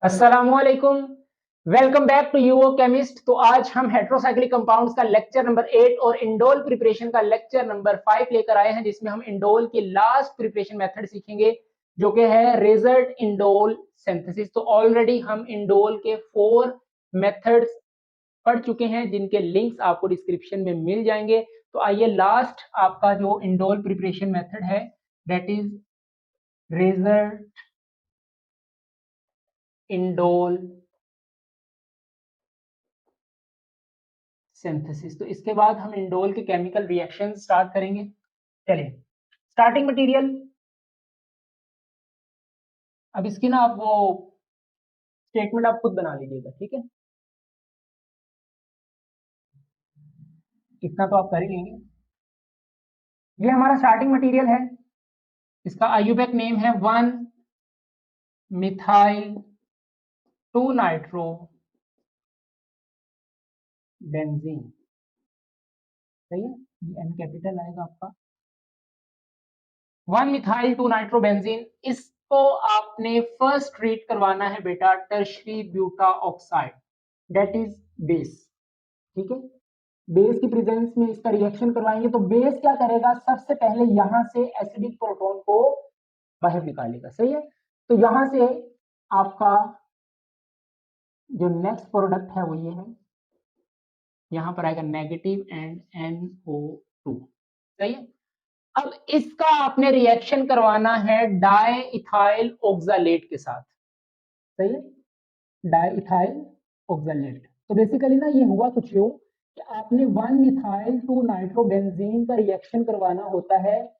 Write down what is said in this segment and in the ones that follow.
अस्सलामुअलैकुम। Welcome back to UO chemist. तो आज हम हेट्रोसाइक्लिक कंपाउंड्स का लेक्चर नंबर 8 और इंडोल प्रिपरेशन का लेक्चर नंबर 5 लेकर आए हैं, जिसमें हम इंडोल की लास्ट प्रिपरेशन मेथड सीखेंगे जो कि है रेजल्ट इंडोल सिंथेसिस। तो ऑलरेडी हम इंडोल के 4 मेथड्स पढ़ चुके हैं जिनके लिंक्स आपको डिस्क्रिप्शन में मिल जाएंगे। तो आइए लास्ट आपका जो इंडोल प्रिपरेशन मेथड है that is result indole synthesis. तो इसके बाद हम इंडोल के केमिकल रिएक्शन स्टार्ट करेंगे। चलिए स्टार्टिंग मटेरियल। अब इसकी ना आप वो स्टेटमेंट आप खुद बना लीजिएगा, ठीक है? इतना तो आप कर ही लेंगे। ये हमारा स्टार्टिंग मटेरियल है। इसका आईयूपैक नेम है 1 मिथाइल 2 नाइट्रो बेंजीन। सही है, ये एन कैपिटल आएगा आपका। 1 मिथाइल 2 नाइट्रो बेंजीन। इसको आपने फर्स्ट ट्रीट करवाना है बेटा tertiary buta oxide, that is base. ठीक है, बेस की प्रेजेंस में इसका रिएक्शन करवाएंगे। तो बेस क्या करेगा, सबसे पहले यहां से एसिडिक प्रोटॉन को बाहर निकालेगा। सही है, तो यहां से आपका जो नेक्स्ट प्रोडक्ट है वो ये है, यहां पर आएगा नेगेटिव एंड NO2। सही है, अब इसका आपने रिएक्शन करवाना है डाई इथाइल ऑक्सालेट के साथ। सही है, डाई इथाइल ऑक्सालेट। तो बेसिकली ना ये हुआ कुछ यूं कि आपने 1 मिथाइल 2 नाइट्रोबेंजीन का रिएक्शन करवाना होता है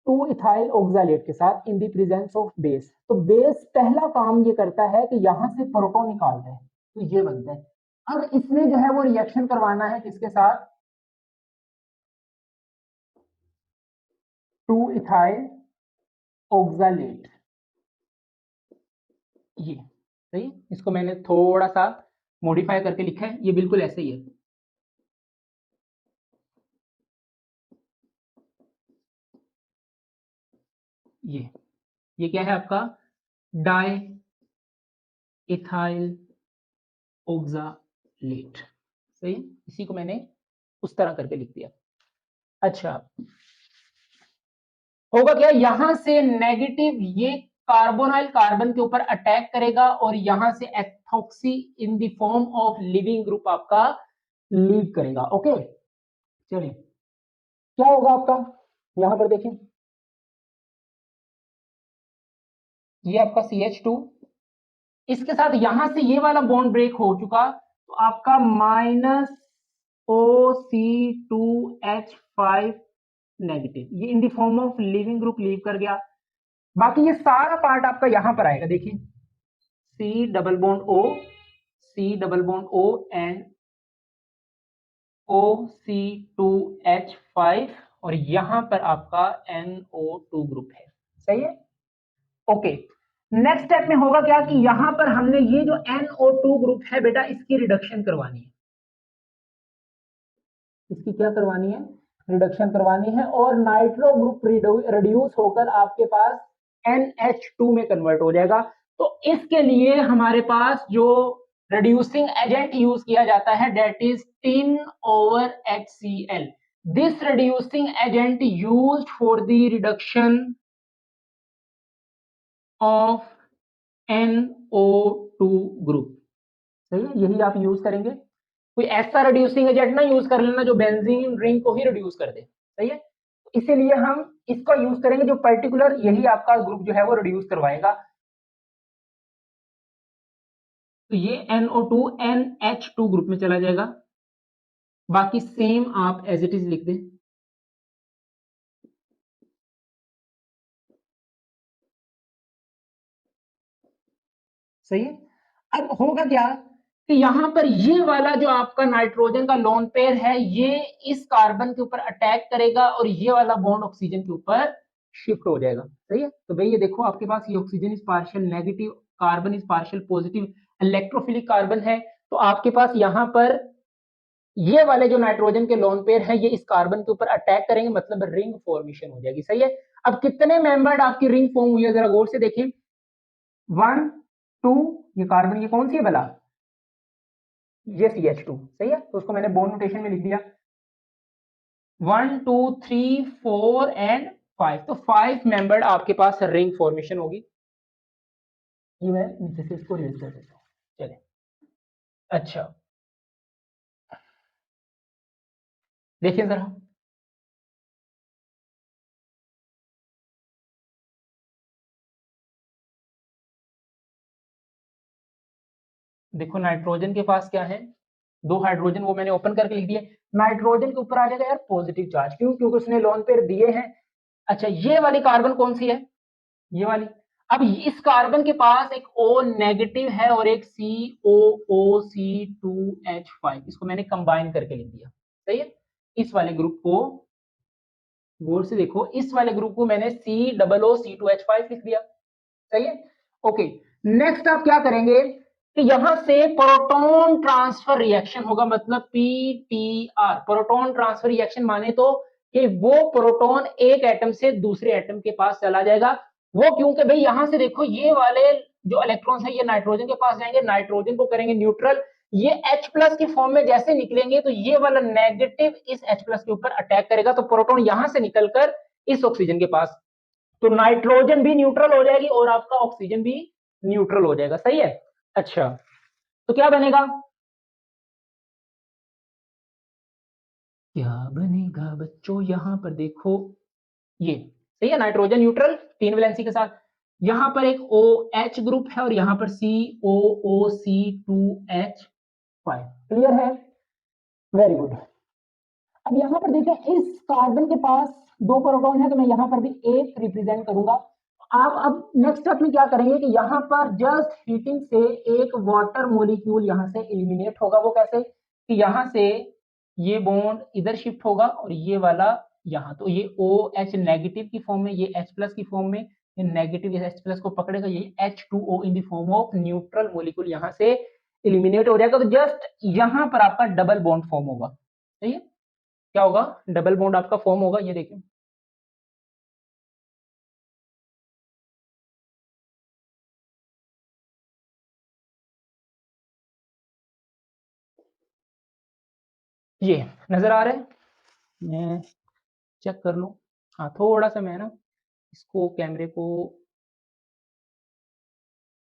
2 इथाइल ऑक्सालेट के साथ in the presence of base. तो बेस पहला काम ये करता है कि यहां से प्रोटॉन निकालता है, तो ये बनता है। अब इसमें जो है वो रिएक्शन करवाना है किसके साथ, 2 इथाइल ऑक्सालेट। ये सही, इसको मैंने थोड़ा सा मॉडिफाई करके लिखा है, ये बिल्कुल ऐसे ही है। ये क्या है आपका, डाई इथाइल ऑक्सालेट। सही, इसी को मैंने उस तरह करके लिख दिया। अच्छा, होगा क्या, यहां से नेगेटिव ये कार्बोनाइल कार्बन के ऊपर अटैक करेगा और यहां से ethoxy in the form of leaving group आपका लीव करेगा। ओके, चलिए क्या होगा आपका, यहां पर देखिए ये आपका CH2, इसके साथ यहां से ये वाला बॉन्ड ब्रेक हो चुका, तो आपका -OC2H5 नेगेटिव, ये in the form of leaving group leave कर गया। बाकी ये सारा पार्ट आपका यहां पर आएगा, देखिए C double bond O, C double bond O and OC2H5 और यहां पर आपका NO2 ग्रुप है। सही है, ओके। नेक्स्ट स्टेप में होगा क्या कि यहां पर हमने ये जो NO2 ग्रुप है बेटा इसकी रिडक्शन करवानी है। इसकी क्या करवानी है, रिडक्शन करवानी है, और नाइट्रो ग्रुप रिड्यूस होकर आपके पास NH2 में कन्वर्ट हो जाएगा। तो इसके लिए हमारे पास जो रिड्यूसिंग एजेंट यूज किया जाता है that is tin over HCl। This reducing agent used for the reduction of NO2 group. सही है, यही आप यूज करेंगे। कोई ऐसा रिड्यूसिंग एजेंट ना यूज कर लेना जो बेंजीन रिंग को ही रिड्यूस कर दे। सही है, इसीलिए हम इसका यूज करेंगे जो पर्टिकुलर यही आपका ग्रुप जो है वो रिड्यूस करवाएगा। तो ये NO2 NH2 ग्रुप में चला जाएगा। बाकी सेम आप एज इट इज लिख दें। सही है, अब होगा क्या कि यहां पर ये वाला जो आपका नाइट्रोजन का लोन पेयर है ये इस कार्बन के ऊपर अटैक करेगा और ये वाला बॉन्ड ऑक्सीजन के ऊपर शिफ्ट हो जाएगा। सही है, तो भाई ये देखो आपके पास ये oxygen is partial negative, carbon is partial positive, electrophilic carbon है। तो आपके पास यहां पर ये वाले जो नाइट्रोजन के लोन पेयर है ये इस कार्बन के ऊपर अटैक करेंगे, मतलब रिंग फॉर्मेशन हो जाएगी। सही है, अब कितने मेंबर्ड आपकी रिंग फॉर्म हुई है जरा गौर से देखें, 1 टू, ये कार्बन की कौन सी है भला, ये CH2, सही है। तो उसको मैंने बॉन्ड नोटेशन में लिख दिया 1 2 3 4 एंड 5। तो 5 मेंबर्ड आपके पास रिंग फॉर्मेशन होगी। ये मैं नीचे से इसको रेज कर देता हूँ, चले। अच्छा देखिए जरा, देखो नाइट्रोजन के पास क्या है, 2 हाइड्रोजन, वो मैंने ओपन करके लिख दिए। नाइट्रोजन के ऊपर आ जाएगा यार पॉजिटिव चार्ज, क्यों, क्योंकि उसने लोन पेयर दिए हैं। अच्छा ये वाली कार्बन कौन सी है, ये वाली। अब इस कार्बन के पास एक O नेगेटिव है और एक COOC2H5, इसको मैंने कंबाइन करके लिख दिया, सही है। इस वाले ग्रुप को गौर से देखो, इस वाले ग्रुप को मैंने COOC2H5 लिख दिया, सही है। ओके, नेक्स्ट आप क्या करेंगे कि यहां से प्रोटॉन ट्रांसफर रिएक्शन होगा, मतलब PTR, प्रोटॉन ट्रांसफर रिएक्शन माने तो कि वो प्रोटॉन एक एटम से दूसरे एटम के पास चला जाएगा। वो क्योंकि भाई यहां से देखो ये वाले जो इलेक्ट्रॉन्स है ये नाइट्रोजन के पास जाएंगे, नाइट्रोजन को करेंगे न्यूट्रल, ये H प्लस की फॉर्म में जैसे निकलेंगे तो ये वाला नेगेटिव इस H प्लस के ऊपर अटैक करेगा, तो प्रोटॉन यहां से निकलकर इस ऑक्सीजन के पास, तो नाइट्रोजन भी न्यूट्रल हो जाएगी और आपका ऑक्सीजन भी न्यूट्रल हो जाएगा, सही है। अच्छा तो क्या बनेगा, क्या बनेगा बच्चों, यहां पर देखो ये, सही है, नाइट्रोजन न्यूट्रल 3 वैलेंसी के साथ, यहां पर एक OH ग्रुप है और यहां पर COOC2H5, क्लियर है, वेरी गुड। अब यहां पर देखें इस कार्बन के पास 2 प्रोटॉन है, तो मैं यहां पर भी एक रिप्रेजेंट करूंगा। आप अब नेक्स्ट स्टेप में क्या करेंगे कि यहाँ पर जस्ट हीटिंग से एक वाटर मॉलिक्यूल यहाँ से एलिमिनेट होगा। वो कैसे कि यहाँ से ये बॉन्ड इधर शिफ्ट होगा और ये वाला यहाँ, तो ये OH नेगेटिव की फॉर्म में, ये H प्लस की फॉर्म में, ये नेगेटिव H प्लस को पकड़ेगा, ये H2O in the form of neutral molecule यहाँ से एलिमिनेट हो जाएगा। तो जस्ट यहाँ पर आपका डबल बॉन्ड फॉर्म होगा, सही है। क्या होगा, डबल बॉन्ड आपका फॉर्म होगा, ये देखिए ये नजर आ रहा है, मैं चेक कर लूं, हाँ थोड़ा सा मैं ना इसको कैमरे को,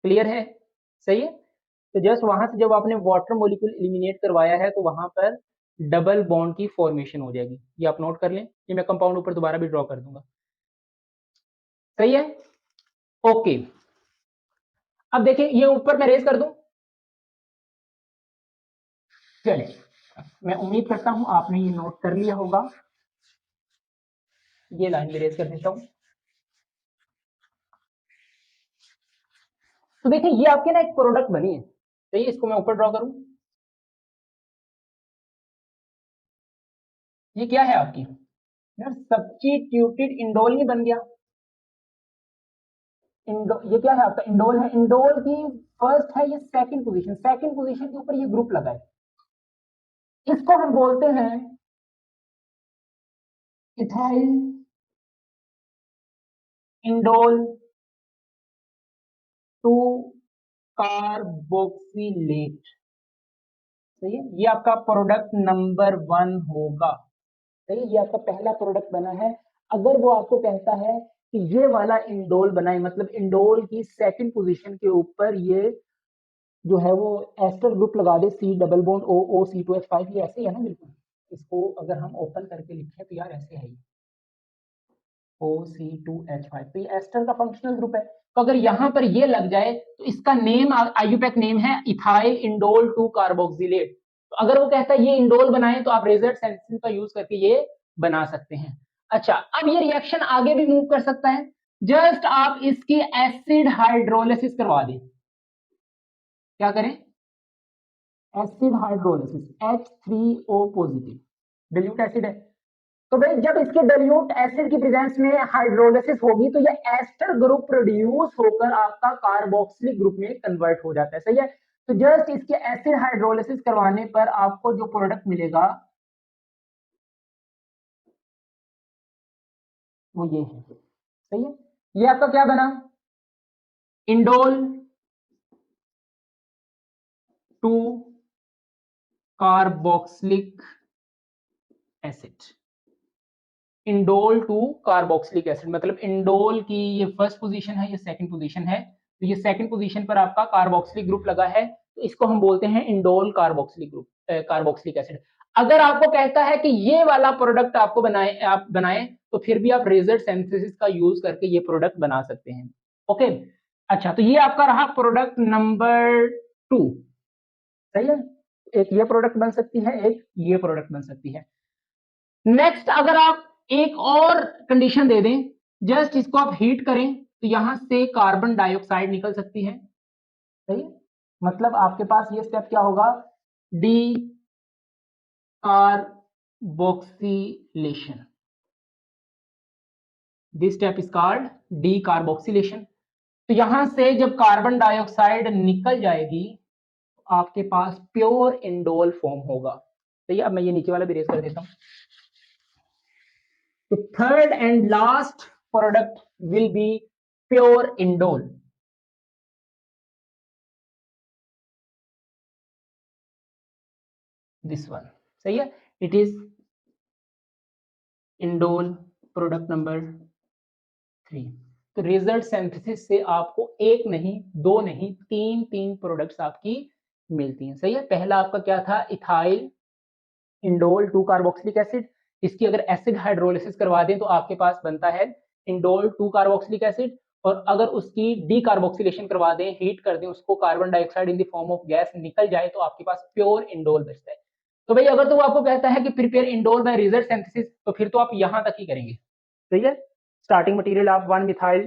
क्लियर है, सही है। तो जस्ट वहां से जब आपने वाटर मॉलिक्यूल एलिमिनेट करवाया है तो वहां पर डबल बॉन्ड की फॉर्मेशन हो जाएगी, ये आप नोट कर लें, ये मैं कंपाउंड ऊपर दोबारा भी ड्रॉ कर दूंगा, सही है। ओके अब देखिए ये ऊपर मैं रेज कर दूं, चलिए मैं उम्मीद करता हूं आपने ये नोट कर लिया होगा, ये लाइन भी रेज कर देता हूं। तो देखिए ये आपके ना एक प्रोडक्ट बनी है, सही है, इसको मैं ऊपर ड्रॉ करूं, ये क्या है आपकी यार, सब्स्टिट्यूटेड इंडोल नहीं बन गया, ये क्या है आपका, इंडोल है, इंडोल की फर्स्ट है, ये सेकंड पोजीशन, सेकंड पोजीशन के ऊपर ये ग्रुप लगा है, इसको हम बोलते हैं इथाइल इंडोल टू कार्बोक्सिलेट, सही है, ये आपका प्रोडक्ट नंबर 1 होगा, सही है, ये आपका पहला प्रोडक्ट बना है। अगर वो आपको कहता है कि ये वाला इंडोल बनाए, मतलब इंडोल की सेकंड पोजीशन के ऊपर ये जो है वो एस्टर ग्रुप लगा दे, C डबल बॉन्ड OOC2H5, ये ऐसे ही है ना बिल्कुल, इसको अगर हम ओपन करके लिखें तो यार ऐसे है, OC2H5, तो ये एस्टर का फंक्शनल ग्रुप है। तो अगर यहां पर ये लग जाए तो इसका नेम आईयूपैक नेम है इथाइल इंडोल 2 कार्बोक्सिलेट। तो अगर वो कहता है ये इंडोल बनाए तो आप रेजर सेंसिंग का यूज करके ये बना सकते हैं। अच्छा अब ये रिएक्शन आगे भी मूव कर सकता है, जस्ट आप इसकी एसिड हाइड्रोलिसिस करवा दें, क्या करें, acid hydrolysis H3O positive, dilute acid है, तो भाई जब इसके डाइल्यूट एसिड की प्रेजेंस में हाइड्रोलिसिस होगी तो ये एस्टर ग्रुप प्रोड्यूस होकर आपका कार्बोक्सिलिक ग्रुप में कन्वर्ट हो जाता है, सही है। तो जस्ट इसके एसिड हाइड्रोलिसिस करवाने पर आपको जो प्रोडक्ट मिलेगा वो ये है, सही है। ये आपका क्या बना, indole two carboxylic acid. Indole two carboxylic acid मतलब इंडोल की ये फर्स्ट पोजीशन है, ये सेकंड पोजीशन है, तो ये सेकंड पोजीशन पर आपका कार्बोक्सिलिक ग्रुप लगा है, तो इसको हम बोलते हैं indole carboxylic group, carboxylic acid. अगर आपको कहता है कि ये वाला प्रोडक्ट आपको आप बनाएं, तो फिर भी आप रेजर सिंथेसिस का यूज करके ये प्रोडक्ट बना सकते हैं। ओके, अच्छा, तो ये आपका रहा प्रोडक्ट नंबर 2, सही है। एक ये प्रोडक्ट बन सकती है, एक ये प्रोडक्ट बन सकती है। नेक्स्ट, अगर आप एक और कंडीशन दे दें, जस्ट इसको आप हीट करें तो यहां से कार्बन डाइऑक्साइड निकल सकती है, सही है। मतलब आपके पास ये स्टेप क्या होगा, D carboxylation, this step is called D carboxylation. तो यहां से जब कार्बन डाइऑक्साइड निकल जाएगी तो आपके पास प्योर इंडोल फॉर्म होगा, सही है। अब मैं ये नीचे वाला भी रेज कर देता हूं। The third and last product will be pure indole. This one, सही है। It is indole product number 3। तो रिजल्ट सिंथेसिस से आपको एक नहीं, दो नहीं, तीन प्रोडक्ट्स आपकी मिलती हैं, सही है। पहला आपका क्या था, इथाइल इंडोल 2 कार्बोक्सिलिक एसिड। इसकी अगर एसिड हाइड्रोलिसिस करवा दें तो आपके पास बनता है इंडोल 2 कार्बोक्सिलिक एसिड, और अगर उसकी डी कार्बोक्सिलेशन करवा दें, हीट कर दें उसको, carbon dioxide in the form of gas निकल जाए, तो आपके पास प्योर इंडोल बचता है। तो भाई अगर तो वो आपको कहता है कि prepare indole by Reissert synthesis, तो फिर तो आप यहां तक ही करेंगे, सही है। स्टार्टिंग मटेरियल आप 1 मिथाइल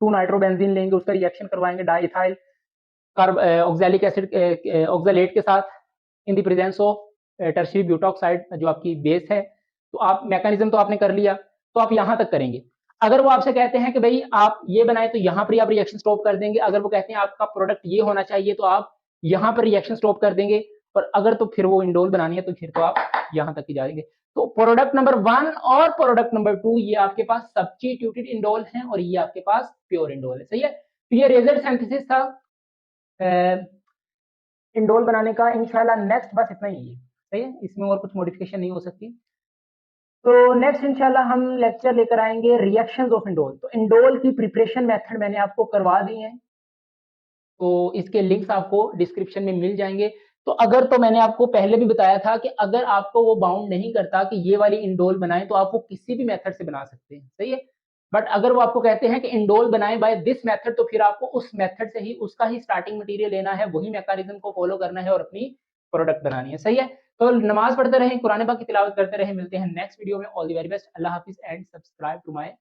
2 नाइट्रोबेंजीन लेंगे, उसका रिएक्शन करवाएंगे डाइथाइल ऑक्सैलिक एसिड ऑक्सैलेट के साथ in the presence of tertiary butoxide जो आपकी बेस है। तो आप मैकेनिज्म तो आपने कर लिया, तो आप यहां तक करेंगे। अगर वो आपसे कहते हैं कि भाई आप ये बनाए, तो यहां पर ही आप रिएक्शन स्टॉप कर देंगे। अगर वो कहते हैं आपका प्रोडक्ट ये होना चाहिए, तो आप यहां पर रिएक्शन स्टॉप कर देंगे। और अगर तो फिर वो इंडोल बनानी है, तो फिर तो आप यहां तक ही जाएंगे। तो प्रोडक्ट नंबर 1 और प्रोडक्ट नंबर 2 ये आपके पास सब्स्टिट्यूटेड इंडोल हैं, और ये आपके पास प्योर इंडोल है, सही है। तो ये रिजल्ट सिंथेसिस था इंडोल बनाने का। इंशाल्लाह नेक्स्ट बस इतना ही है, सही है, इसमें और कुछ मॉडिफिकेशन नहीं हो सकती। तो नेक्स्ट इंशाल्लाह हम लेक्चर लेकर आएंगे रिएक्शंस ऑफ इंडोल। तो इंडोल की प्रिपरेशन मेथड मैंने आपको करवा दी है, तो इसके लिंक्स आपको डिस्क्रिप्शन में मिल जाएंगे। तो अगर, तो मैंने आपको पहले भी बताया था कि अगर आपको वो बाउंड नहीं करता कि ये वाली इंडोल बनाएं, तो आप वो किसी भी मेथड से बना सकते हैं, सही है। बट अगर वो आपको कहते हैं कि इंडोल बनाएं बाय दिस मेथड, तो फिर आपको उस मेथड से ही, उसका ही स्टार्टिंग मटेरियल लेना है, वही मैकेनिज्म को फॉलो करना है और अपनी प्रोडक्ट बनानी है, सही है। तो नमाज पढ़ते रहें, कुरान पाक की तिलावत करते रहें। मिलते हैं नेक्स्ट वीडियो में। All the very best. अल्लाह हाफिज एंड सब्सक्राइब टू माय